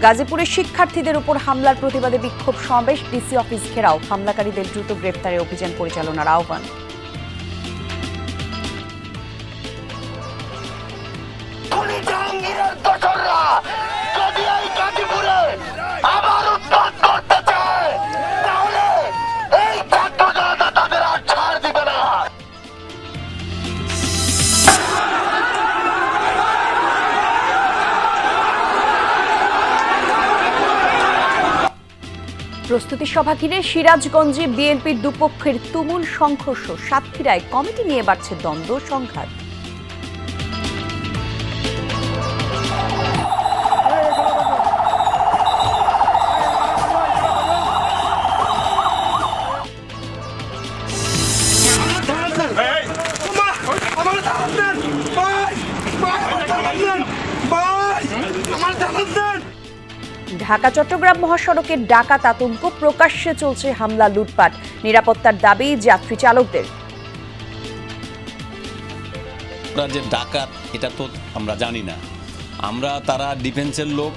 গাজীপুরে শিক্ষার্থীদের উপর হামলার প্রতিবাদে বিক্ষোভ সমাবেশ, ডিসি অফিস ঘেরাও, হামলাকারীদের দ্রুত গ্রেফতারে অভিযান পরিচালনার আহ্বান। প্রস্তুতি সভা ঘিরে সিরাজগঞ্জে বিএনপির দুপক্ষের তুমুল সংঘর্ষ, সাতক্ষীরায় কমিটি নিয়ে বাড়ছে দ্বন্দ্ব সংঘাত। ঢাকা চট্টগ্রাম মহাসড়কের ডাকাত আতঙ্ক, প্রকাশ্যে চলছে হামলা, লুটপাট, নিরাপত্তার দাবি যাত্রী চালকদের। যে ডাকাত এটা তো আমরা জানি না, আমরা তারা ডিফেন্সের লোক,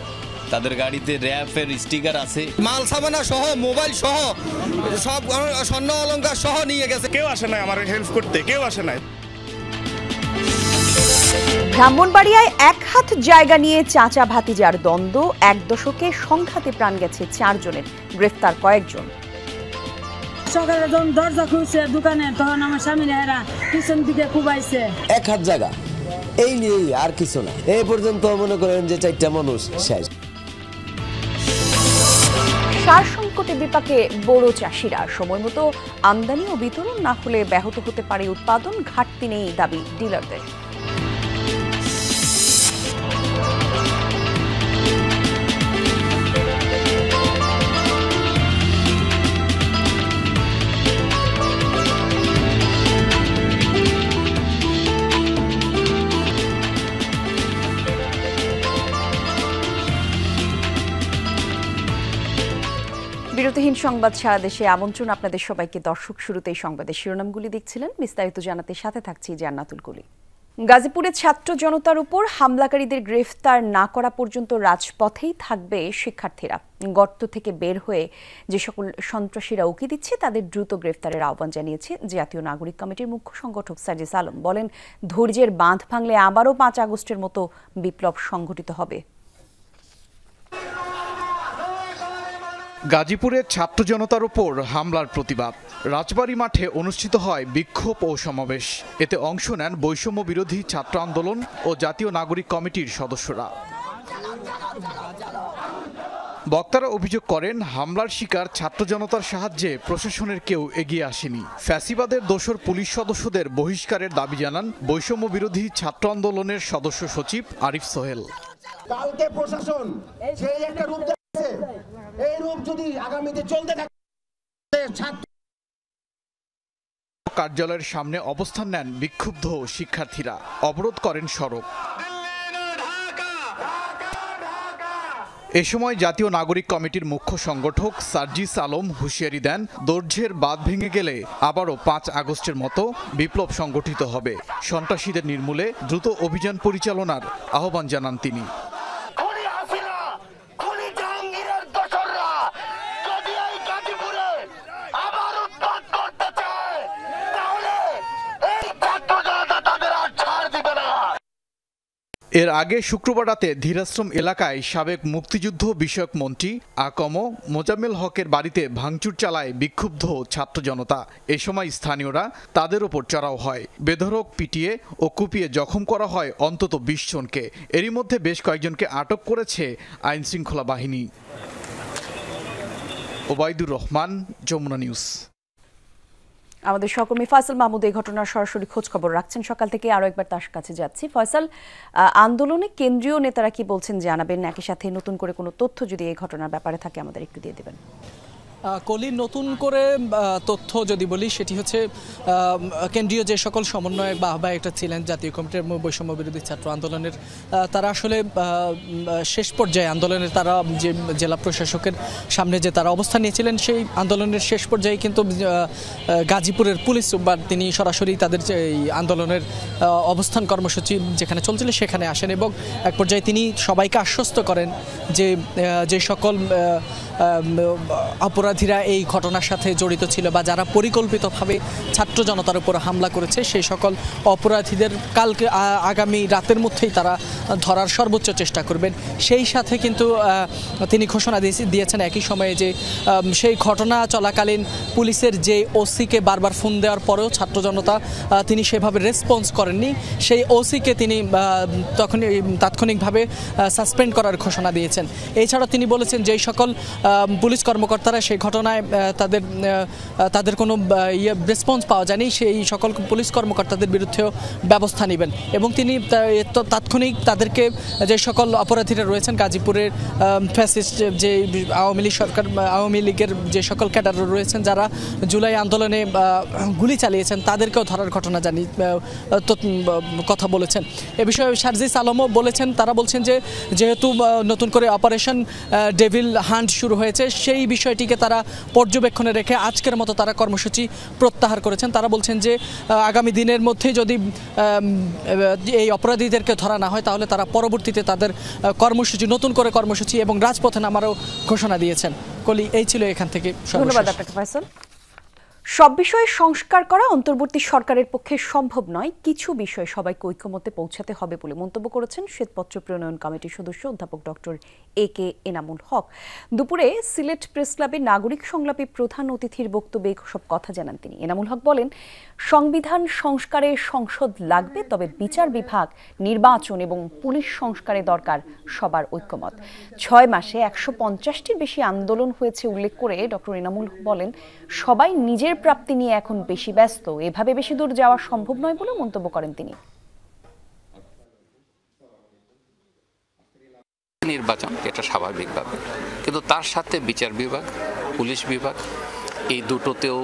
তাদের গাড়িতে র্যাফের স্টিকার আছে, মাল সামানা সহ মোবাইল সহ সব স্বর্ণ অলংকার সহ নিয়ে গেছে। কেউ আসে নাই আমার হেল্প করতে, কেউ আসে নাই। ব্রাহ্মণবাড়িয়ায় এক হাত জায়গা নিয়ে চাচা ভাতিজার দ্বন্দ্ব, এক দশকে সংঘাতে প্রাণ গেছে 4 জনের, গ্রেফতার কয়েকজন। সকালে যখন দরজা খুলছে দোকানে, তখন আমার স্বামী নেহারা পিছন দিকে কুবাইছে। এক হাত জায়গা, এই নিয়ে আর কিছু না। এই পর্যন্ত মনে করেন যে 4টা মানুষ শেষ। সার সংকটে বিপাকে বড় চাষিরা, সময় মতো আমদানি ও বিতরণ না হলে ব্যাহত হতে পারে উৎপাদন, ঘাটতি নেই দাবি ডিলারদের। বিরতিহীন সংবাদ সারা দেশে আমন্ত্রণ আপনাদের সবাইকে। দর্শক, শুরুতেই সংবাদের শিরোনামগুলি দেখছিলেন, বিস্তারিত জানাতে সাথে থাকছি জান্নাতুল কুলি। গাজীপুরে ছাত্র জনতার উপর হামলাকারীদের গ্রেফতার না করা পর্যন্ত রাজপথেই থাকবে শিক্ষার্থীরা। গর্ত থেকে বের হয়ে যে সকল সন্ত্রাসীরা উকি দিচ্ছে তাদের দ্রুত গ্রেফতারের আহ্বান জানিয়েছে জাতীয় নাগরিক কমিটির মুখ্য সংগঠক সার্জিস আলম। বলেন, ধৈর্যের বাঁধ ভাঙলে আবারও 5 আগস্টের মতো বিপ্লব সংঘটিত হবে। গাজীপুরে ছাত্র জনতার উপর হামলার প্রতিবাদ, রাজবাড়ী মাঠে অনুষ্ঠিত হয় বিক্ষোভ ও সমাবেশ। এতে অংশ নেন বৈষম্য বিরোধী ছাত্র আন্দোলন ও জাতীয় নাগরিক কমিটির সদস্যরা। বক্তারা অভিযোগ করেন, হামলার শিকার ছাত্র জনতার সাহায্যে প্রশাসনের কেউ এগিয়ে আসেনি। ফ্যাসিবাদের দোসর পুলিশ সদস্যদের বহিষ্কারের দাবি জানান বৈষম্য বিরোধী ছাত্র আন্দোলনের সদস্য সচিব আরিফ সোহেল। কালকে প্রশাসন সেই একটা রূপ দেখাচ্ছে, এই রূপ যদি আগামীতে চলতে থাকে, কার্যালয়ের সামনে অবস্থান নেন বিক্ষুব্ধ শিক্ষার্থীরা, অবরোধ করেন সড়ক। এ সময় জাতীয় নাগরিক কমিটির মুখ্য সংগঠক সার্জিস আলম হুঁশিয়ারি দেন, ধৈর্যের বাঁধ ভেঙে গেলে আবারও 5 আগস্টের মতো বিপ্লব সংগঠিত হবে। সন্ত্রাসীদের নির্মূলে দ্রুত অভিযান পরিচালনার আহ্বান জানান তিনি। এর আগে শুক্রবার রাতে ধীরাশ্রম এলাকায় সাবেক মুক্তিযুদ্ধ বিষয়ক মন্ত্রী আকম মোজাম্মেল হকের বাড়িতে ভাঙচুর চালায় বিক্ষুব্ধ ছাত্র জনতা। এ সময় স্থানীয়রা তাদের ওপর চড়াও হয়, বেধড়ক পিটিয়ে ও কুপিয়ে জখম করা হয় অন্তত 20 জনকে। এরই মধ্যে বেশ কয়েকজনকে আটক করেছে আইন শৃঙ্খলা বাহিনী। ওবায়দুর রহমান, যমুনা নিউজ। আমাদের সহকর্মী ফয়সাল মাহমুদ এই ঘটনার সরাসরি খোঁজ খবর রাখছেন সকাল থেকে। আরও একবার তার কাছে যাচ্ছি। ফয়সাল, আন্দোলনে কেন্দ্রীয় নেতারা কি বলছেন জানাবেন, একই সাথে নতুন করে কোনো তথ্য যদি এই ঘটনার ব্যাপারে থাকে আমাদের একটু দিয়ে দেবেন। কলি, নতুন করে তথ্য যদি বলি সেটি হচ্ছে কেন্দ্রীয় যে সকল সমন্বয়ক বা আহ্বায়করা ছিলেন জাতীয় কমিটির বৈষম্য বিরোধী ছাত্র আন্দোলনের, তারা আসলে শেষ পর্যায়ে আন্দোলনের তারা যে জেলা প্রশাসকের সামনে যে তারা অবস্থান নিয়েছিলেন সেই আন্দোলনের শেষ পর্যায়ে কিন্তু গাজীপুরের পুলিশ সুপার তিনি সরাসরি তাদের যে আন্দোলনের অবস্থান কর্মসূচি যেখানে চলছিল সেখানে আসেন এবং এক পর্যায়ে তিনি সবাইকে আশ্বস্ত করেন যে সকল অপরাধীরা এই ঘটনার সাথে জড়িত ছিল বা যারা পরিকল্পিতভাবে ছাত্র জনতার উপর হামলা করেছে সেই সকল অপরাধীদের কালকে আগামী রাতের মধ্যেই তারা ধরার সর্বোচ্চ চেষ্টা করবেন। সেই সাথে কিন্তু তিনি ঘোষণা দিয়েছেন একই সময়ে যে সেই ঘটনা চলাকালীন পুলিশের যে ওসিকে বারবার ফোন দেওয়ার পরেও ছাত্র জনতা তিনি সেভাবে রেসপন্স করেননি, সেই ওসিকে তিনি তাৎক্ষণিকভাবে সাসপেন্ড করার ঘোষণা দিয়েছেন। এছাড়া তিনি বলেছেন যেই সকল পুলিশ কর্মকর্তারা সেই ঘটনায় তাদের কোনো রেসপন্স পাওয়া যায়নি সেই সকল পুলিশ কর্মকর্তাদের বিরুদ্ধেও ব্যবস্থা নেবেন এবং তিনি তাৎক্ষণিক তাদেরকে যে সকল অপরাধীরা রয়েছেন গাজীপুরের ফ্যাসিস্ট যে আওয়ামী লীগের যে সকল ক্যাডার রয়েছেন যারা জুলাই আন্দোলনে গুলি চালিয়েছেন তাদেরকেও ধরার ঘটনা কথা বলেছেন। এ বিষয়ে শারজিস আলমও বলেছেন, তারা বলছেন যে যেহেতু নতুন করে অপারেশন ডেভিল হান্ট শুরু হয়েছে সেই বিষয়টিকে তারা পর্যবেক্ষণে রেখে আজকের মতো তারা কর্মসূচি প্রত্যাহার করেছেন। তারা বলছেন যে আগামী দিনের মধ্যেই যদি এই অপরাধীদেরকে ধরা না হয় তাহলে তারা পরবর্তীতে তাদের নতুন করে কর্মসূচি এবং রাজপথে নামারও ঘোষণা দিয়েছেন। কলি, এই ছিল এখান থেকে। ধন্যবাদ আপনাকে ফয়সাল। সব বিষয়ে সংস্কার করা অন্তর্বর্তী সরকারের পক্ষে সম্ভব নয়, কিছু বিষয়ে সবাইকে ঐক্যমত্যে পৌঁছাতে হবে বলে মন্তব্য করেছেন শ্বেতপত্র প্রণয়ন কমিটির সদস্য অধ্যাপক ডক্টর AK এনামুল হক। দুপুরে সিলেট প্রেস ক্লাবে নাগরিক সংলাপে প্রধান অতিথির বক্তব্যে সব কথা জানান তিনি। এনামুল হক বলেন, সংবিধান সংস্কারে সংসদ লাগবে, তবে বিচার বিভাগ, নির্বাচন এবং পুলিশ সংস্কারে দরকার সবার ঐক্যমত। 6 মাসে 150টির বেশি আন্দোলন হয়েছে উল্লেখ করে ডক্টর এনামুল হক বলেন, সবাই নিজের প্রাপ্তি নিয়ে এখন বেশি ব্যস্ত, এভাবে বেশি দূর যাওয়া সম্ভব নয় বলে মন্তব্য করেন তিনি। নির্বাচন এটা স্বাভাবিকভাবে, কিন্তু তার সাথে বিচার বিভাগ, পুলিশ বিভাগ এই দুটোতেও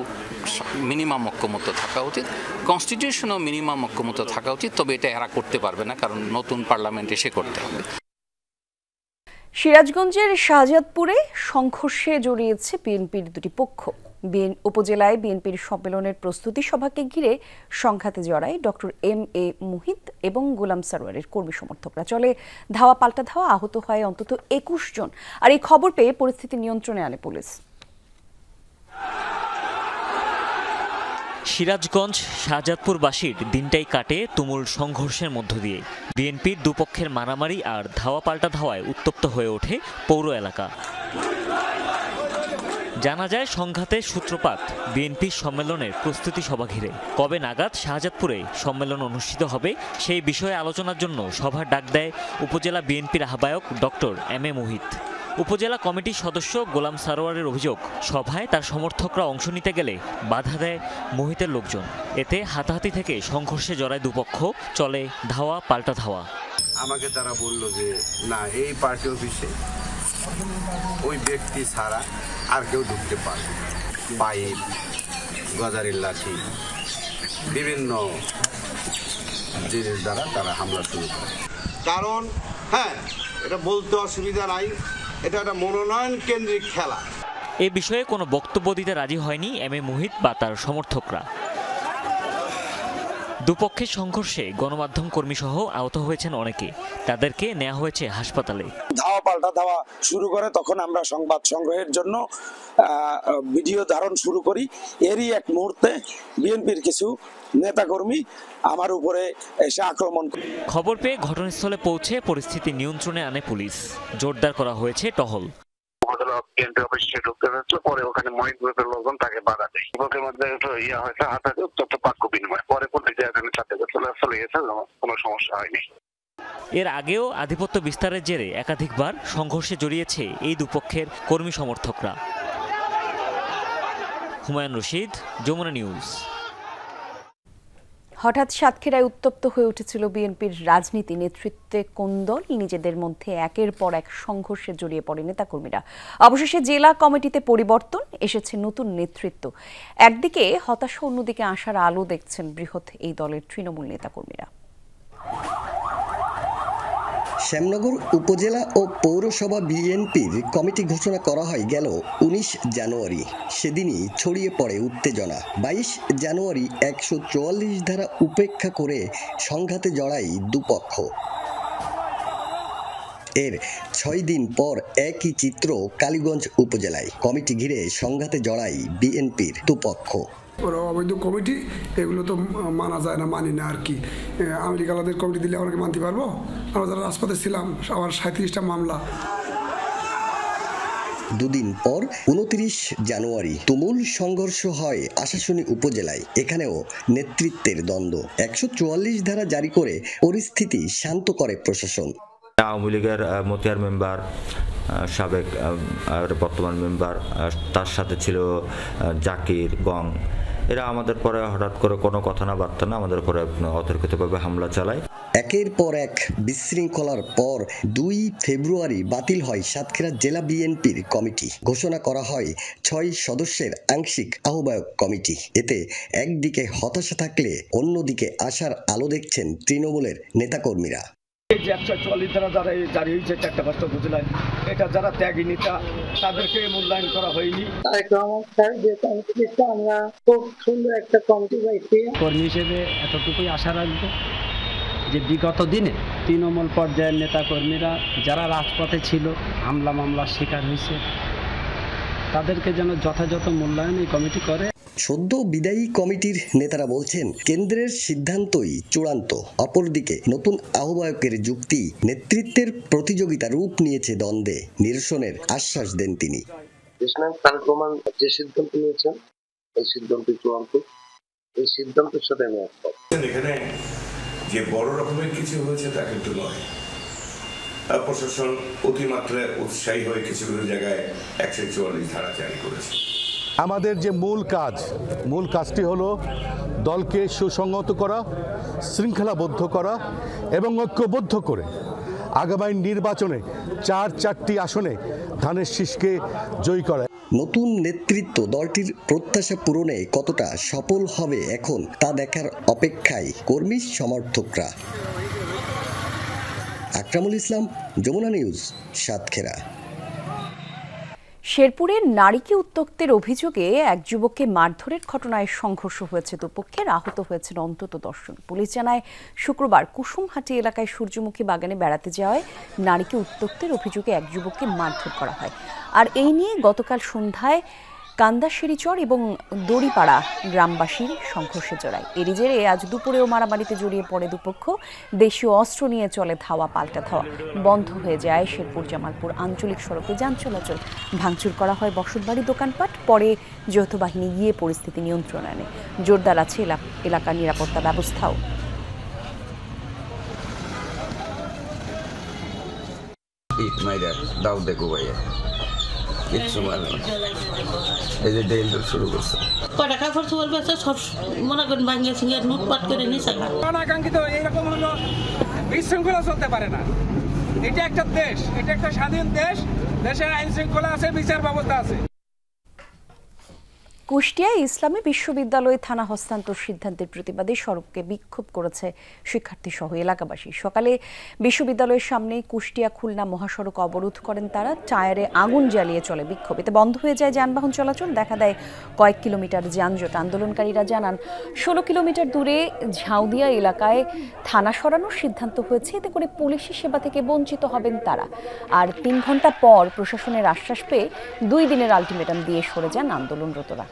মিনিমাম ঐক্যমত্য থাকা উচিত, কনস্টিটিউশনও মিনিমাম ঐক্যমত্য থাকা উচিত। তবে এটা এরা করতে পারবে না, কারণ নতুন পার্লামেন্ট এসে করতে হবে। সিরাজগঞ্জের শাহজাদপুরে সংঘর্ষে জড়িয়েছে বিএনপির দুটি পক্ষ। উপজেলায় বিএনপির সম্মেলনের প্রস্তুতি সভাকে ঘিরে সংঘাতে জড়ায় ডক্টর MA মুহিত এবং গোলাম সারোয়ারের কর্মী সমর্থকরা। চলে ধাওয়া পাল্টা ধাওয়া, আহত হয় অন্তত 21 জন। আর এই খবর পেয়ে পরিস্থিতি নিয়ন্ত্রণে আনে পুলিশ। সিরাজগঞ্জ শাহজাদপুরবাসীর দিনটাই কাটে তুমুল সংঘর্ষের মধ্য দিয়ে। বিএনপির দুপক্ষের মারামারি আর ধাওয়া পাল্টা ধাওয়ায় উত্তপ্ত হয়ে ওঠে পৌর এলাকা। জানা যায় সংঘাতের সূত্রপাত বিএনপির সম্মেলনের প্রস্তুতি সভা ঘিরে। কবে নাগাদ শাহজাদপুরে সম্মেলন অনুষ্ঠিত হবে সেই বিষয়ে আলোচনার জন্য সভার ডাক দেয় উপজেলা বিএনপির আহ্বায়ক ডক্টর MA মুহিত। উপজেলা কমিটির সদস্য গোলাম সারোয়ারের অভিযোগ, সভায় তার সমর্থকরা অংশ নিতে গেলে বাধা দেয় মুহিতের লোকজন। এতে হাতাহাতি থেকে সংঘর্ষে জড়ায় দুপক্ষ, চলে ধাওয়া পাল্টা ধাওয়া। আমাকে তারা বলল যে না, এই পার্টি অফিসে ওই ব্যক্তি ছাড়া আর কেউ ঢুকতে পারবে। পাইপ, গজারের লাঠি, বিভিন্ন জিনিস দ্বারা তারা হামলা শুরু করে। কারণ হ্যাঁ, এটা বলতে অসুবিধা নাই, এটা একটা মনোনয়ন কেন্দ্রিক খেলা। এ বিষয়ে কোনো বক্তব্য দিতে রাজি হয়নি MA মুহিত বা তার সমর্থকরা। দুপক্ষের সংঘর্ষে গণমাধ্যম কর্মী সহ আহত হয়েছেন অনেকে, তাদেরকে নেওয়া হয়েছে হাসপাতালে। ধাওয়া পাল্টা ধাওয়া শুরু করে, তখন আমরা সংবাদ সংগ্রহের জন্য ভিডিও ধারণ শুরু করি। এরই এক মুহূর্তে বিএনপির কিছু নেতাকর্মী আমার উপরে এসে আক্রমণ করে। খবর পেয়ে ঘটনাস্থলে পৌঁছে পরিস্থিতি নিয়ন্ত্রণে আনে পুলিশ। জোরদার করা হয়েছে টহল। পরে ওখানে মহিত গ্রুপের লোকজন তাকে বাধা দেয়। বুকের মধ্যে হয়েছে, হাতাতে উত্তপ্ত বাক্য বিনিময়। পরে পুলিশ এখানে সাথে চলে গেছে, কোনো সমস্যা হয়নি। এর আগেও আধিপত্য বিস্তারের জেরে একাধিকবার সংঘর্ষে জড়িয়েছে এই দুপক্ষের কর্মী সমর্থকরা। হুমায়ুন রশিদ, যমুনা নিউজ। হঠাৎ সাতক্ষীরায় উত্তপ্ত হয়ে উঠেছিল বিএনপির রাজনীতি। নেতৃত্বে কোন দল নিজেদের মধ্যে একের পর এক সংঘর্ষে জড়িয়ে পড়ে নেতাকর্মীরা। অবশেষে জেলা কমিটিতে পরিবর্তন, এসেছে নতুন নেতৃত্ব। একদিকে হতাশা, অন্যদিকে আশার আলো দেখছেন বৃহৎ এই দলের তৃণমূল নেতাকর্মীরা। শ্যামনগর উপজেলা ও পৌরসভা বিএনপির কমিটি ঘোষণা করা হয় গেল 19 জানুয়ারি। সেদিনই ছড়িয়ে পড়ে উত্তেজনা। 22 জানুয়ারি 144 ধারা উপেক্ষা করে সংঘাতে জড়ায় দুপক্ষ। এর 6 দিন পর একই চিত্র কালীগঞ্জ উপজেলায়। কমিটি ঘিরে সংঘাতে জড়ায় বিএনপির দুপক্ষ। অবৈধ কমিটি এগুলো তো মানা যায় না, মানি না আর কি। আমেরিকালাদের কমিটি দিলে আমরা মানতে পারবো? আমরা যারা রাজপথে ছিলাম, আমার 37টা মামলা। দুদিন পর 29 জানুয়ারি তুমুল সংঘর্ষ হয় আশাশুনি উপজেলায়। এখানেও নেতৃত্বের দ্বন্দ্ব। 144 ধারা জারি করে পরিস্থিতি শান্ত করে প্রশাসন। আওয়ামী লীগের মতিয়ার মেম্বার, সাবেক বর্তমান মেম্বার, তার সাথে ছিল জাকির, গং, এরা আমাদের পরে হঠাৎ করে কোনো কথা না বার্তা না আমাদের পরে অতর্কিতভাবে হামলা চালায়। একের পর এক বিশৃঙ্খলার পর 2 ফেব্রুয়ারি বাতিল হয় সাতক্ষীরা জেলা বিএনপির কমিটি। ঘোষণা করা হয় 6 সদস্যের আংশিক আহ্বায়ক কমিটি। এতে একদিকে হতাশা থাকলে অন্যদিকে আশার আলো দেখছেন তৃণমূলের নেতাকর্মীরা। এই যে 144 ধারা যারা জারি হয়েছে 4টা 5টা উপজেলায়, এটা যারা ত্যাগী নেতা তাদেরকে মূল্যায়ন করা হয়নি। আমরা খুব সুন্দর একটা কমিটি পাইছি। কর্মী হিসেবে এতটুকুই আশা রাখবো যে বিগত দিনে তৃণমূল পর্যায়ের নেতা কর্মীরা যারা রাজপথে ছিল, হামলা মামলার শিকার হয়েছে, তাদেরকে যেন যথাযথ মূল্যায়ন এই কমিটি করে। সদ্য বিদায়ী কমিটির নেতারা বলছেন কেন্দ্রের সিদ্ধান্তই চূড়ান্ত। অপরদিকে নতুন আহ্বায়কের যুক্তি, নেতৃত্বের প্রতিযোগিতা রূপ নিয়েছে দ্বন্দ্বে। নিরসনের আশ্বাস দেন তিনি। যে সিদ্ধান্ত নিয়েছেন এই সিদ্ধান্ত চূড়ান্ত, এই সিদ্ধান্তের সাথে আমি একমত। এখানে যে বড় রকমের কিছু হয়েছে তা কিন্তু নয়। প্রশাসন অতিমাত্রায় উৎসাহী হয়ে কিছু কিছু জায়গায় 144 ধারা জারি করেছে। আমাদের যে মূল কাজটি হলো দলকে সুসংহত করা, শৃঙ্খলাবদ্ধ করা এবং ঐক্যবদ্ধ করে আগামী নির্বাচনে 4টি আসনে ধানের শীষকে জয়ী করা। নতুন নেতৃত্ব দলটির প্রত্যাশা পূরণে কতটা সফল হবে এখন তা দেখার অপেক্ষায় কর্মী সমর্থকরা। আকরামুল ইসলাম, যমুনা নিউজ, সাতক্ষীরা। শেরপুরে নারীকে উত্ত্যক্তের অভিযোগে এক যুবককে মারধরের ঘটনায় সংঘর্ষ হয়েছে দুপক্ষের। আহত হয়েছেন অন্তত 10 জন। পুলিশ জানায় শুক্রবার কুসুমহাটি এলাকায় সূর্যমুখী বাগানে বেড়াতে যাওয়ায় নারীকে উত্ত্যক্তের অভিযোগে এক যুবককে মারধর করা হয়। আর এই নিয়ে গতকাল সন্ধ্যায় কান্দাশিরিচর এবং দড়িপাড়া গ্রামবাসীর সংঘর্ষে জড়ায়। এরই জেরে আজ দুপুরেও মারামারিতে জড়িয়ে পড়ে দুপক্ষ। দেশীয় অস্ত্র নিয়ে চলে ধাওয়া পাল্টা ধাওয়া। বন্ধ হয়ে যায় শেরপুর জামালপুর আঞ্চলিক সড়কে যান চলাচল। ভাঙচুর করা হয় বসতবাড়ি, দোকানপাট। পরে যৌথ বাহিনী গিয়ে পরিস্থিতি নিয়ন্ত্রণে আনে। জোরদার আছে এলাকার নিরাপত্তা ব্যবস্থাও। এরকম হলো বিশৃঙ্খলা চলতে পারে না। এটা একটা দেশ, এটা একটা স্বাধীন দেশ। দেশে আইন শৃঙ্খলা আছে, বিচার ব্যবস্থা আছে। কুষ্টিয়ায় ইসলামী বিশ্ববিদ্যালয়ে থানা হস্তান্তর সিদ্ধান্তের প্রতিবাদে সড়ককে বিক্ষোভ করেছে শিক্ষার্থী সহ এলাকাবাসী। সকালে বিশ্ববিদ্যালয়ের সামনে কুষ্টিয়া খুলনা মহাসড়ক অবরোধ করেন তারা। টায়ারে আগুন জ্বালিয়ে চলে বিক্ষোভ। এতে বন্ধ হয়ে যায় যানবাহন চলাচল। দেখা দেয় কয়েক কিলোমিটার যানজট। আন্দোলনকারীরা জানান 16 কিলোমিটার দূরে ঝাউদিয়া এলাকায় থানা সরানোর সিদ্ধান্ত হয়েছে। এতে করে পুলিশি সেবা থেকে বঞ্চিত হবেন তারা। আর 3 ঘন্টা পর প্রশাসনের আশ্বাস পেয়ে 2 দিনের আলটিমেটাম দিয়ে সরে যান আন্দোলনরতরা।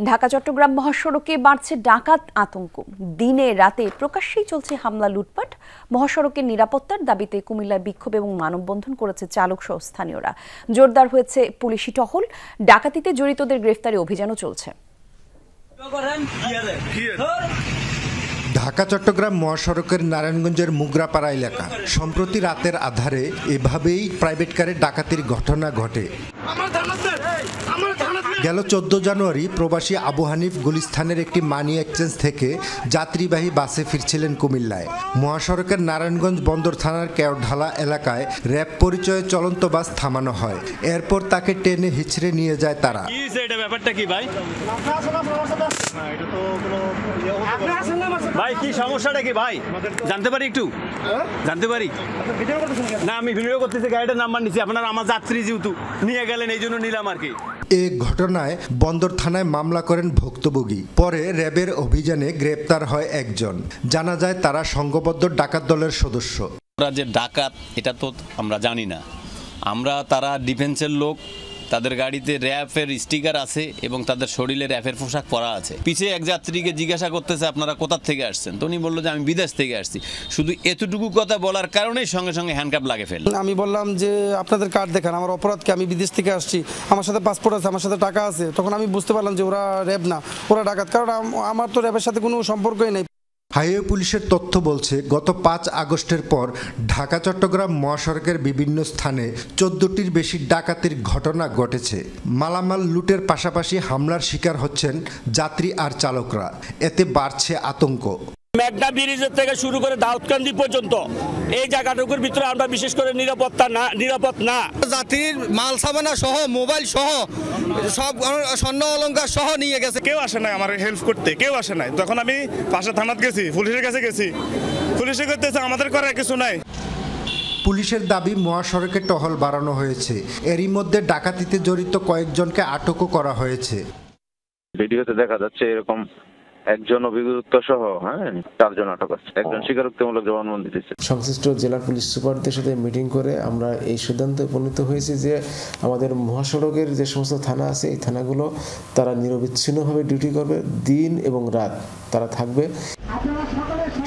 ঢাকা চট্টগ্রাম মহাসড়কে বাড়ছে ডাকাত আতঙ্ক। দিনে রাতে প্রকাশ্যেই চলছে হামলা, লুটপাট। মহাসড়কের নিরাপত্তার দাবিতে কুমিল্লায় বিক্ষোভ এবং মানববন্ধন করেছে চালক সহ স্থানীয়রা। জোরদার হয়েছে পুলিশি টহল। ডাকাতিতে জড়িতদের গ্রেফতারে অভিযানও চলছে। ঢাকা চট্টগ্রাম মহাসড়কের নারায়ণগঞ্জের মুগরাপাড়া এলাকা। সম্প্রতি রাতের আধারে এভাবেই প্রাইভেট কারে ডাকাতির ঘটনা ঘটে। গেল 14 জানুয়ারি প্রবাসী আবু হানিফ গুলিস্তানের একটি মানি এক্সচেঞ্জ থেকে যাত্রীবাহী বাসে ফিরছিলেন কুমিল্লায়। মহাসড়কের নারায়ণগঞ্জ বন্দর থানার কেওঢালা এলাকায় র্যাব পরিচয়ে চলন্ত বাস থামানো হয়। এরপর তাকে টেনে হিচড়ে নিয়ে যায় তারা। ব্যাপারটা কি ভাই? ভাই কি সমস্যাটা কি ভাই? জানতে পারি একটু? জানতে পারি না? আমি ভিডিও করতেছি, গাড়িটার নাম্বার নিচ্ছি, আপনার আমার যাত্রী যেহেতু নিয়ে গেলেন এই জন্য নিলাম আর কি। এ ঘটনায় বন্দর থানায় মামলা করেন ভুক্তভোগী। পরে র্যাবের অভিযানে গ্রেপ্তার হয় একজন। জানা যায় তারা সংঘবদ্ধ ডাকাত দলের সদস্য। ওরা যে ডাকাত এটা তো আমরা জানি না, আমরা তারা ডিফেন্সের লোক, তাদের গাড়িতে র্যাফের স্টিকার আছে এবং তাদের শরীরে র্যাফের পোশাক পরা আছে। পিছে এক যাত্রীকে জিজ্ঞাসা করতেছে আপনারা কোথা থেকে আসছেন, তো উনি বললো যে আমি বিদেশ থেকে আসছি। শুধু এতটুকু কথা বলার কারণেই সঙ্গে সঙ্গে হ্যান্ডকাপ লাগে ফেল। আমি বললাম যে আপনাদের কার্ড দেখান, আমার অপরাধকে, আমি বিদেশ থেকে আসছি, আমার সাথে পাসপোর্ট আছে, আমার সাথে টাকা আছে। তখন আমি বুঝতে পারলাম যে ওরা র্যাব না, ওরা ডাকাত, কারণ আমার তো র্যাবের সাথে কোনো সম্পর্কই নেই। হাইওয়ে পুলিশের তথ্য বলছে গত 5 আগস্টের পর ঢাকা চট্টগ্রাম মহাসড়কের বিভিন্ন স্থানে 14টির বেশি ডাকাতির ঘটনা ঘটেছে। মালামাল লুটের পাশাপাশি হামলার শিকার হচ্ছেন যাত্রী আর চালকরা। এতে বাড়ছে আতঙ্ক। মেঘনা ব্রিজের থেকে শুরু করে দাউদকান্দি পর্যন্ত এই জায়গাটুকুর ভিতরে আমরা বিশেষ করে নিরাপদ না। যাত্রীর মাল সামানা সহ, মোবাইল সহ, সব স্বর্ণ অলংকার সহ নিয়ে গেছে। কেউ আসে নাই আমার হেল্প করতে, কেউ আসে নাই। তখন আমি পাশে থানাত গেছি, পুলিশের কাছে গেছি, পুলিশে করতেছে, আমাদের করার কিছু নাই। পুলিশের দাবি মহাসড়কে টহল বাড়ানো হয়েছে। এরই মধ্যে ডাকাতিতে জড়িত কয়েকজনকে আটকও করা হয়েছে। ভিডিওতে দেখা যাচ্ছে এরকম একজন অভিযুক্ত সহ 4 জন আটক আছে, একজন স্বীকারোক্তিমূলক জবানবন্দি দিয়েছে। সংশ্লিষ্ট জেলা পুলিশ সুপারদের সাথে মিটিং করে আমরা এই সিদ্ধান্তে উপনীত হয়েছি যে আমাদের মহাসড়কের যে সমস্ত থানা আছে এই থানাগুলো তারা নিরবিচ্ছিন্নভাবে ডিউটি করবে, দিন এবং রাত তারা থাকবে।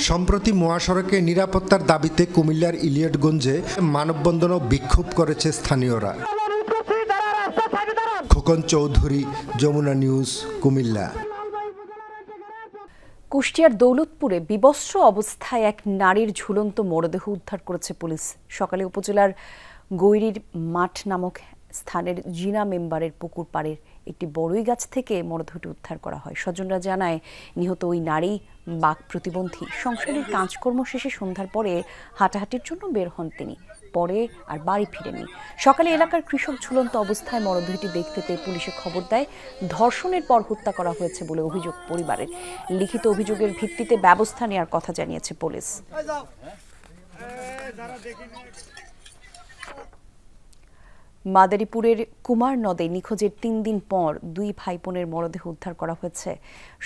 সম্প্রতি মহাসড়কে নিরাপত্তার দাবিতে কুমিল্লার ইলিয়টগঞ্জে মানববন্ধন ও বিক্ষোভ করেছে স্থানীয়রা। খোকন চৌধুরী, যমুনা নিউজ, কুমিল্লা। কুষ্টিয়ার দৌলতপুরে বিবস্ত্র অবস্থায় এক নারীর ঝুলন্ত মরদেহ উদ্ধার করেছে পুলিশ। সকালে উপজেলার গৈরির মাঠ নামক স্থানের জিনা মেম্বারের পুকুর পাড়ের একটি বড়ই গাছ থেকে মরদেহটি উদ্ধার করা হয়। স্বজনরা জানায় নিহত ওই নারী বাক প্রতিবন্ধী। সংসারের কাজকর্ম শেষে সন্ধ্যার পরে হাঁটাহাঁটির জন্য বের হন তিনি, পরে আর বাড়ি ফিরেননি। সকালে এলাকার কৃষক ঝুলন্ত অবস্থায় মরদেহটি দেখতে পেয়ে পুলিশে খবর দেয়। ধর্ষণের পর হত্যা করা হয়েছে বলে অভিযোগ পরিবারের। লিখিত অভিযোগের ভিত্তিতে ব্যবস্থা নেওয়ার কথা জানিয়েছে পুলিশ। মাদারীপুরের কুমার নদে নিখোঁজের 3 দিন পর 2 ভাই বোনের মরদেহ উদ্ধার করা হয়েছে।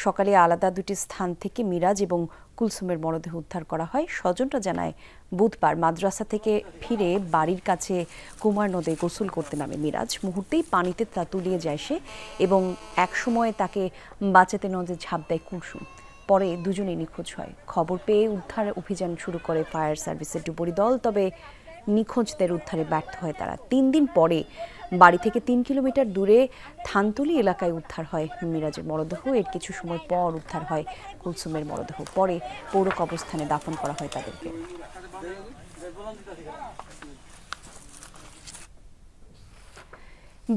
সকালে আলাদা 2টি স্থান থেকে মিরাজ এবং কুলসুমের মরদেহ উদ্ধার করা হয়। স্বজনরা জানায় বুধবার মাদ্রাসা থেকে ফিরে বাড়ির কাছে কুমার নদে গোসল করতে নামে মিরাজ। মুহূর্তেই পানিতে তা তলিয়ে যায় সে এবং এক সময় তাকে বাঁচাতে নদে ঝাঁপ দেয় কুলসুম। পরে দুজনেই নিখোঁজ হয়। খবর পেয়ে উদ্ধার অভিযান শুরু করে ফায়ার সার্ভিসের ডুবুরি দল, তবে নিখোঁজদের উদ্ধারে ব্যর্থ হয় তারা। 3 দিন পরে বাড়ি থেকে 3 কিলোমিটার দূরে থানতলি এলাকায় উদ্ধার হয় মিরাজের মরদেহ। এর কিছু সময় পর উদ্ধার হয় কুলসুমের মরদেহ। পরে পৌর কবরস্থানে দাফন করা হয় তাদেরকে।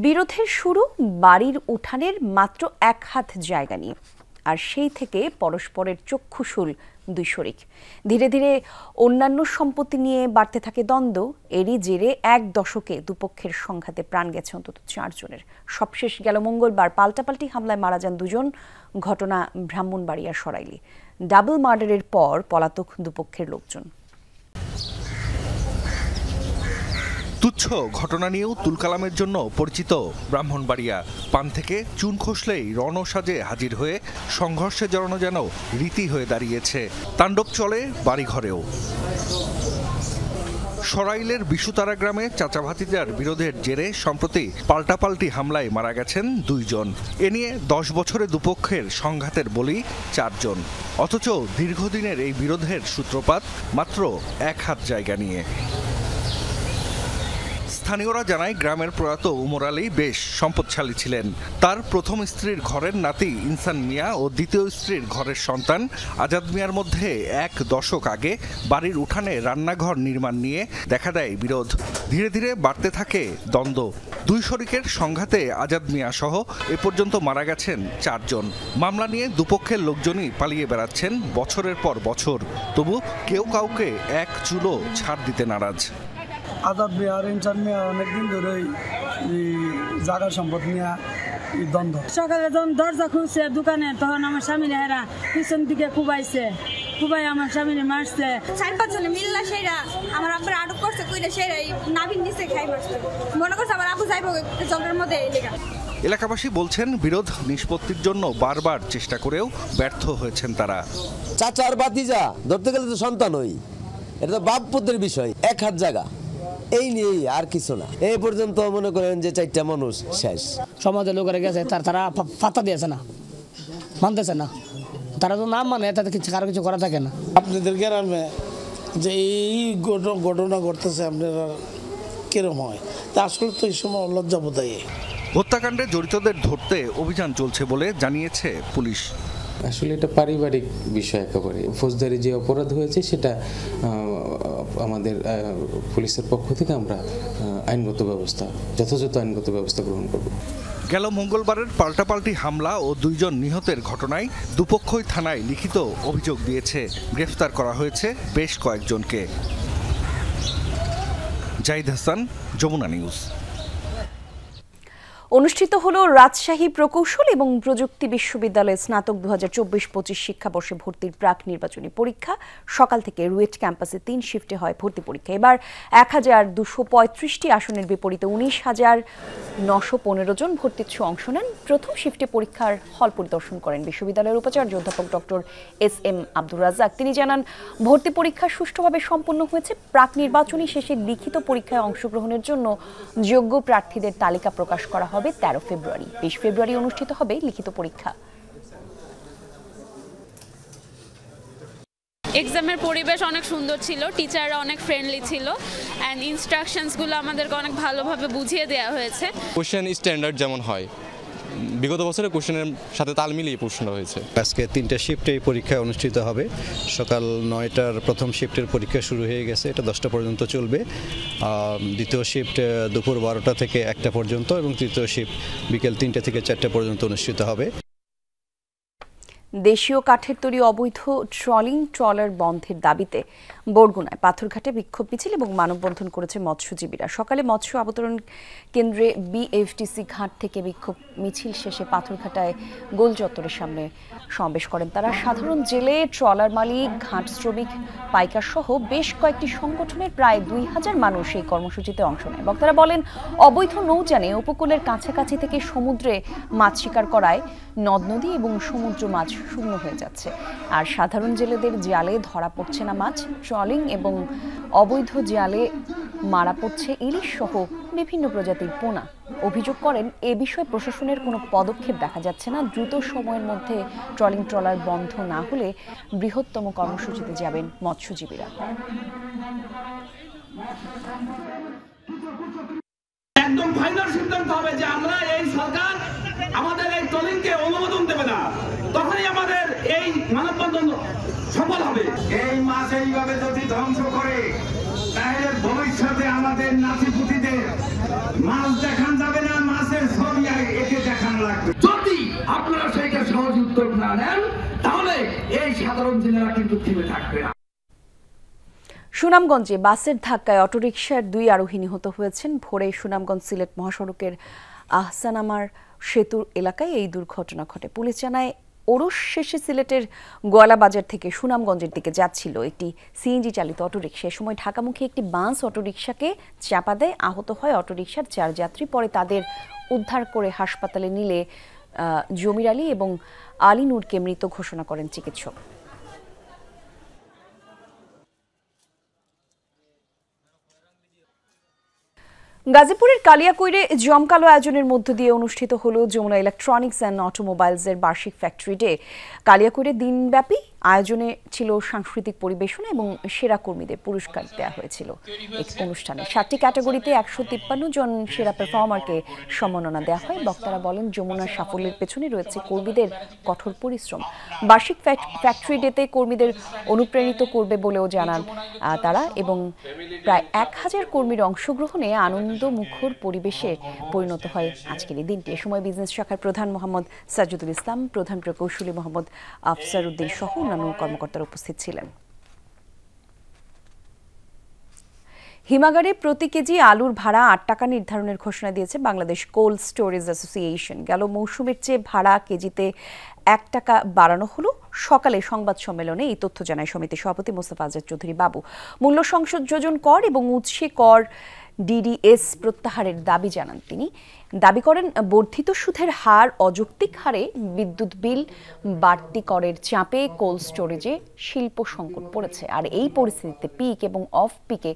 বিরোধের শুরু বাড়ির উঠানের মাত্র 1 হাত জায়গা নিয়ে, আর সেই থেকে পরস্পরের চক্ষুশূল 2 শরিক। ধীরে ধীরে অন্যান্য সম্পত্তি নিয়ে বাড়তে থাকে দ্বন্দ্ব। এরই জেরে 1 দশকে দুপক্ষের সংঘাতে প্রাণ গেছে অন্তত 4 জনের। সবশেষ গেল মঙ্গলবার পাল্টাপাল্টি হামলায় মারা যান 2 জন। ঘটনা ব্রাহ্মণবাড়িয়ার সরাইলি। ডাবল মার্ডারের পর পলাতক দুপক্ষের লোকজন। তুচ্ছ ঘটনা নিয়েও তুলকালামের জন্য পরিচিত ব্রাহ্মণবাড়িয়া। পান থেকে চুন খসলেই রণসাজে হাজির হয়ে সংঘর্ষে জড়ানো যেন রীতি হয়ে দাঁড়িয়েছে। তাণ্ডব চলে বাড়িঘরেও। সরাইলের বিশুতারা গ্রামে চাচা ভাতিজার বিরোধের জেরে সম্প্রতি পাল্টাপাল্টি হামলায় মারা গেছেন 2 জন। এ নিয়ে 10 বছরে দুপক্ষের সংঘাতের বলি 4 জন। অথচ দীর্ঘদিনের এই বিরোধের সূত্রপাত মাত্র 1 হাত জায়গা নিয়ে। স্থানীয়রা জানায় গ্রামের প্রয়াত উমর আলী বেশ সম্পদশালী ছিলেন। তার প্রথম স্ত্রীর ঘরের নাতি ইনসান মিয়া ও দ্বিতীয় স্ত্রীর ঘরের সন্তান আজাদ মিয়ার মধ্যে ১ দশক আগে বাড়ির উঠানে রান্নাঘর নির্মাণ নিয়ে দেখা দেয় বিরোধ। ধীরে ধীরে বাড়তে থাকে দ্বন্দ্ব। দুই শরিকের সংঘাতে আজাদ মিয়া সহ এ পর্যন্ত মারা গেছেন ৪ জন। মামলা নিয়ে দুপক্ষের লোকজনই পালিয়ে বেড়াচ্ছেন বছরের পর বছর। তবু কেউ কাউকে এক চুলো ছাড় দিতে নারাজ। আজাদ মিয়া আর ইনসান মিয়া অনেকদিন ধরেই জায়গা সম্পদ নিয়ে দ্বন্দ্ব। সকালে যখন দরজা খুলছে দোকানে তখন আমার স্বামী হেরা পিছন দিকে কুবাইছে, কুবাই আমার স্বামীরে মারছে। ৪-৫ জনে মিল্লা সেরা আমার আব্বার আটক করছে, কইরা সেরা নাবিন নিচে খাই মারছে। মনে করছে আমার আবু যাইব জঙ্গলের মধ্যে এই লেগা। এলাকাবাসী বলছেন বিরোধ নিষ্পত্তির জন্য বারবার চেষ্টা করেও ব্যর্থ হয়েছেন তারা। চাচার বাতিজা ধরতে গেলে তো সন্তান হই, এটা তো বাপ পুত্রের বিষয়, এক হাত জায়গা এই নিয়েই আর কিছু না। এই পর্যন্ত মনে করেন যে 4টা মানুষ শেষ। সমাজের লোকেরা গেছে তারা পাত্তা দিয়েছে না, মানতেছে না। তারা তো নাম মানে তাতে কারো কিছু করা থাকে না। আপনাদের গ্রামে যে এই ঘটনা ঘটতেছে আপনারা কিরম হয়, তা আসলে তো এই সময় লজ্জাবোধায়। হত্যাকাণ্ডে জড়িতদের ধরতে অভিযান চলছে বলে জানিয়েছে পুলিশ। আসলে এটা পারিবারিক বিষয়, একেবারে ফৌজদারি যে অপরাধ হয়েছে সেটা আমাদের পুলিশের পক্ষ থেকে আমরা যথাযথ আইনগত ব্যবস্থা গ্রহণ করব। গেল মঙ্গলবারের পাল্টাপাল্টি হামলা ও 2 জন নিহতের ঘটনায় দুপক্ষই থানায় লিখিত অভিযোগ দিয়েছে। গ্রেফতার করা হয়েছে বেশ কয়েকজনকে। জাহিদ হাসান, যমুনা নিউজ। অনুষ্ঠিত হলো রাজশাহী প্রকৌশল এবং প্রযুক্তি বিশ্ববিদ্যালয়ের স্নাতক 2024-25 শিক্ষাবর্ষে ভর্তির প্রাক নির্বাচনী পরীক্ষা। সকাল থেকে রুয়েট ক্যাম্পাসে 3 শিফটে হয় ভর্তি পরীক্ষা। এবার 1235টি আসনের বিপরীতে 19,915 জন ভর্তিচ্ছু অংশ নেন। প্রথম শিফটে পরীক্ষার হল পরিদর্শন করেন বিশ্ববিদ্যালয়ের উপাচার্য অধ্যাপক ডক্টর SM আব্দুর রাজ্জাক। তিনি জানান, ভর্তি পরীক্ষা সুষ্ঠুভাবে সম্পন্ন হয়েছে। প্রাক নির্বাচনী শেষে লিখিত পরীক্ষায় অংশগ্রহণের জন্য যোগ্য প্রার্থীদের তালিকা প্রকাশ করা হবে 13 ফেব্রুয়ারি। 20 ফেব্রুয়ারি অনুষ্ঠিত হবে লিখিত পরীক্ষা। এক্সামের পরিবেশ অনেক সুন্দর ছিল, টিচাররা অনেক ফ্রেন্ডলি ছিল অ্যান্ড ইনস্ট্রাকশনসগুলো আমাদেরকে অনেক ভালোভাবে বুঝিয়ে দেওয়া হয়েছে। কোশ্চেন স্ট্যান্ডার্ড যেমন হয় বিগত বছরের কোশ্চেনের সাথে তাল মিলিয়ে প্রশ্ন হয়েছে। আজকে 3টা শিফটে এই পরীক্ষা অনুষ্ঠিত হবে। সকাল 9টার প্রথম শিফটের পরীক্ষা শুরু হয়ে গেছে, এটা 10টা পর্যন্ত চলবে। দ্বিতীয় শিফট দুপুর 12টা থেকে 1টা পর্যন্ত এবং তৃতীয় শিফট বিকেল 3টা থেকে 4টা পর্যন্ত অনুষ্ঠিত হবে। দেশীয় কাঠের তৈরি অবৈধ ট্রলার বন্ধের দাবিতে বরগুনায় পাথরঘাটে বিক্ষোভ মিছিল এবং মানববন্ধন করেছে মৎস্যজীবীরা। সকালে মৎস্য অবতরণ কেন্দ্রে BFTC ঘাট থেকে বিক্ষোভ মিছিল শেষে পাথরঘাটায় গোল চত্বরের সামনে সমাবেশ করেন তারা। সাধারণ জেলে, ট্রলার মালিক, ঘাট শ্রমিক, পাইকার সহ বেশ কয়েকটি সংগঠনের প্রায় 2000 মানুষ এই কর্মসূচিতে অংশ নেয়। বক্তারা বলেন, অবৈধ নৌযানে উপকূলের কাছাকাছি থেকে সমুদ্রে মাছ শিকার করায় নদ নদী এবং সমুদ্র মাছ শূন্য হয়ে যাচ্ছে। আর সাধারণ জেলেদের জালে ধরা পড়ছে না মাছ। ট্রলিং এবং অবৈধ জালে মারা পড়ছে ইলিশ সহ বিভিন্ন প্রজাতির পোনা। অভিযোগ করেন, এ বিষয়ে প্রশাসনের কোনো পদক্ষেপ দেখা যাচ্ছে না। দ্রুত সময়ের মধ্যে ট্রলার বন্ধ না হলে বৃহত্তম কর্মসূচিতে যাবেন মৎস্যজীবীরা। একদম ফাইনাল সিদ্ধান্ত হবে যে আমরা এই সরকার আমাদের এই ট্রলিংকে অনুমোদন দেবে না, তখনই আমাদের এই মানববন্ধন সফল হবে। এই মাছ এইভাবে যদি ধ্বংস করে তাহলে ভবিষ্যতে আমাদের নাতিপুতিদের মাছ দেখান যাবে না, মাছের ছবি একে দেখান লাগবে। যদি আপনারা সেইটা সহজ উত্তর না নেন তাহলে এই সাধারণ জেলেরা কিন্তু থেমে থাকবে না। সুনামগঞ্জে বাসের ধাক্কায় অটোরিকশার 2 আরোহী নিহত হয়েছেন। ভোরে সুনামগঞ্জ সিলেট মহাসড়কের আহসানামার সেতুর এলাকায় এই দুর্ঘটনা ঘটে। পুলিশ জানায়, ওরস শেষে সিলেটের গোয়ালাবাজার থেকে সুনামগঞ্জের দিকে যাচ্ছিল একটি সিএনজি চালিত অটোরিকশা। এ সময় ঢাকামুখী একটি বাস অটোরিকশাকে চাপা দেয়। আহত হয় অটোরিকশার 4 যাত্রী। পরে তাদের উদ্ধার করে হাসপাতালে নিলে জমির আলী এবং আলী নূরকে মৃত ঘোষণা করেন চিকিৎসক। গাজীপুরের কালিয়াকৈরে জমকালো আয়োজনের মধ্য দিয়ে অনুষ্ঠিত হলো যমুনা ইলেকট্রনিক্স অ্যান্ড অটোমোবাইলসের বার্ষিক ফ্যাক্টরি ডে। কালিয়াকৈরে দিনব্যাপী আয়োজনে ছিল সাংস্কৃতিক পরিবেশনা এবং সেরা কর্মীদের পুরস্কার দেওয়া হয়েছিল। এই অনুষ্ঠানে 7টি ক্যাটাগরিতে 153 জন সেরা পারফর্মারকে সম্মাননা দেওয়া হয়। বক্তারা বলেন, যমুনার সাফল্যের পেছনে রয়েছে কর্মীদের কঠোর পরিশ্রম। বার্ষিক ফ্যাক্টরি ডেতে কর্মীদের অনুপ্রাণিত করবে বলেও জানান তারা, এবং প্রায় 1000 কর্মীর অংশগ্রহণে আনন্দমুখর পরিবেশে পরিণত হয় আজকের এই দিনটি। এ সময় বিজনেস শাখার প্রধান মোহাম্মদ সাজ্জুদুল ইসলাম, প্রধান প্রকৌশলী মোহাম্মদ আফসার উদ্দিন সহ অন্যান্য কর্মকর্তারা উপস্থিত ছিলেন। হিমাগারে প্রতি কেজি আলুর ভাড়া 8 টাকা নির্ধারণের ঘোষণা দিয়েছে বাংলাদেশ কোল্ড স্টোরেজ অ্যাসোসিয়েশন। গেল মৌসুমের চেয়ে ভাড়া কেজিতে 1 টাকা বাড়ানো হলো। সকালে সংবাদ সম্মেলনে এই তথ্য জানায় সমিতির সভাপতি মোস্তফা আজাদ চৌধুরী বাবু। মূল্য সংযোজন কর এবং উৎসে কর ডিডিএস প্রত্যাহারের দাবি জানান তিনি। দাবি করেন, বর্ধিত সুদের হার, অযৌক্তিক হারে বিদ্যুৎ বিল, বাড়তি করের চাপে কোল্ড স্টোরেজে শিল্প সংকট পড়েছে। আর এই পরিস্থিতিতে পিক এবং অফ পিকে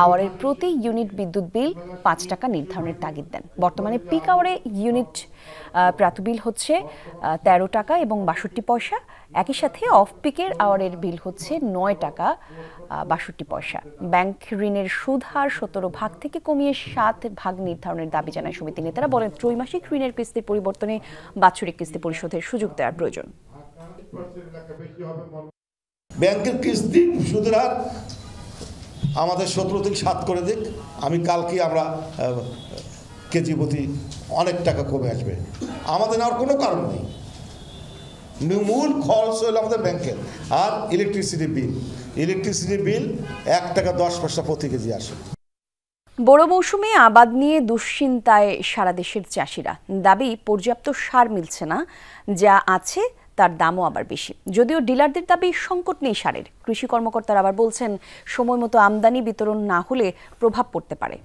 আওয়ারের প্রতি ইউনিট বিদ্যুৎ বিল 5 টাকা নির্ধারণের তাগিদ দেন। বর্তমানে পিক আওয়ারে ইউনিট প্রাতঃবিল হচ্ছে 13 টাকা এবং 62 পয়সা। একই সাথে অফ পিকের আওয়ারের বিল হচ্ছে 9 টাকা 62 পয়সা। ব্যাংক ঋণের সুদ হার 17 ভাগ থেকে কমিয়ে 7 ভাগ নির্ধারণের দাবি জানায় সমিতি নেতারা। বলেন, ত্রৈমাসিক ঋণের কিস্তির পরিবর্তনে বাৎসরিক কিস্তি পরিশোধের সুযোগ দেওয়ার প্রয়োজন। ব্যাংকের কিস্তি সুদের হার আমাদের 17 থেকে 7 করে দিক। আমি কালকে আমরা কেজি প্রতি অনেক টাকা কমে আসবে, আমাদের নেওয়ার কোনো কারণ নেই। মূল খরচ হলো আমাদের ব্যাংকের। আর ইলেকট্রিসিটি বিল 1 টাকা 10 পয়সা প্রতি কেজি আসে। বড় মৌসুমে আবাদ নিয়ে দুশ্চিন্তায় সারা দেশের চাষিরা। দাবি, পর্যাপ্ত সার মিলছে না, যা আছে তার দামও আবার বেশি। যদিও ডিলারদের দাবি সংকট নেই সারের। কৃষি কর্মকর্তারা আবার বলছেন, সময় মতো আমদানি বিতরণ না হলে প্রভাব পড়তে পারে।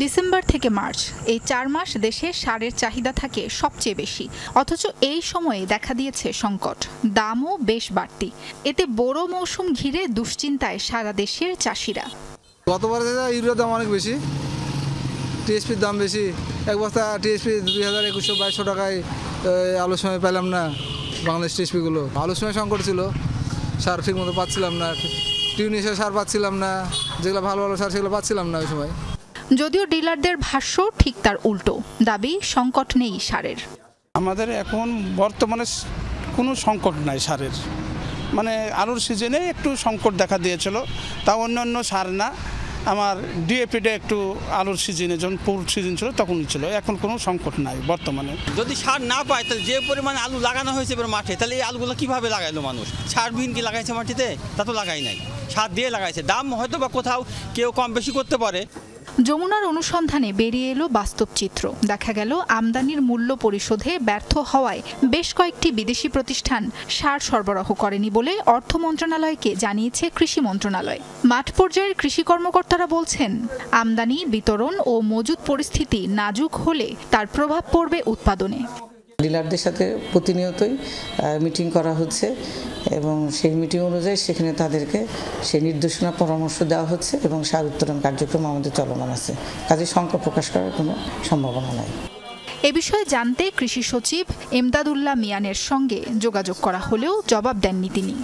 ডিসেম্বর থেকে মার্চ এই 4 মাস দেশে সারের চাহিদা থাকে সবচেয়ে বেশি, অথচ এই সময়ে দেখা দিয়েছে সংকট, দামও বেশ বাড়তি। এতে বড় মৌসুম ঘিরে দুশ্চিন্তায় সারা দেশের চাষিরা। গতবার ইউরিয়ার দাম অনেক বেশি, টিএসপির দাম বেশি। এক বস্তা টিএসপি 2100-2200 টাকায় আলুর সময় পেলাম না। বাংলাদেশ টিএসপিগুলো আলুর সময় সংকট ছিল, সার ঠিক মতো পাচ্ছিলাম না, টিউনিশিয়া সার পাচ্ছিলাম না, যেগুলো ভালো ভালো সার সেগুলো পাচ্ছিলাম না ওই সময়। যদিও ডিলারদের ভাষ্য ঠিক তার উল্টো, দাবি সংকট নেই সারের। আমাদের এখন বর্তমানে কোনো সংকট নাই সারের, মানে আলুর সিজনে একটু সংকট দেখা দিয়েছিল, তা অন্যান্য সার না। আমার ডিএপিটা একটু আলুর সিজনে যখন ফুল সিজন ছিল তখনই ছিল, এখন কোনো সংকট নাই বর্তমানে। যদি সার না পায় তাহলে যে পরিমাণে আলু লাগানো হয়েছে এবার মাঠে, তাহলে এই আলুগুলো কীভাবে লাগাইলো মানুষ? সারবিহীন কি লাগাইছে মাটিতে? তা তো লাগাই নাই, সার দিয়ে লাগাইছে। দাম হয়তো বা কোথাও কেউ কম বেশি করতে পারে। যমুনার অনুসন্ধানে বেরিয়ে এলো বাস্তব চিত্র। দেখা গেল আমদানির মূল্য পরিশোধে ব্যর্থ হওয়ায় বেশ কয়েকটি বিদেশি প্রতিষ্ঠান সার সরবরাহ করেনি বলে অর্থ মন্ত্রণালয়কে জানিয়েছে কৃষি মন্ত্রণালয়। মাঠ পর্যায়ের কৃষি কর্মকর্তারা বলছেন, আমদানি, বিতরণ ও মজুদ পরিস্থিতি নাজুক হলে তার প্রভাব পড়বে উৎপাদনে। ডিলারদের সাথে প্রতিনিয়তই মিটিং করা হচ্ছে এবং সেই মিটিং অনুযায়ী সেখানে তাদেরকে সেই নির্দেশনা পরামর্শ দেওয়া হচ্ছে এবং সার উত্তোলন কার্যক্রম আমাদের চলমান আছে। কাজে শঙ্কা প্রকাশ করার কোনো সম্ভাবনা নাই। এ বিষয়ে জানতে কৃষি সচিব এমদাদুল্লাহ মিয়ানের সঙ্গে যোগাযোগ করা হলেও জবাব দেননি তিনি।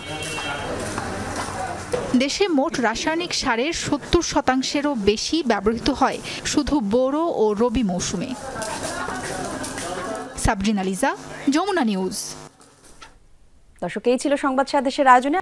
দেশে মোট রাসায়নিক সারের 70%-এরও বেশি ব্যবহৃত হয় শুধু বোরো ও রবি মৌসুমে। সাবরিনা লিজা, যমুনা নিউজ। দর্শক, এই ছিল সংবাদ সাদেশের আয়োজনে।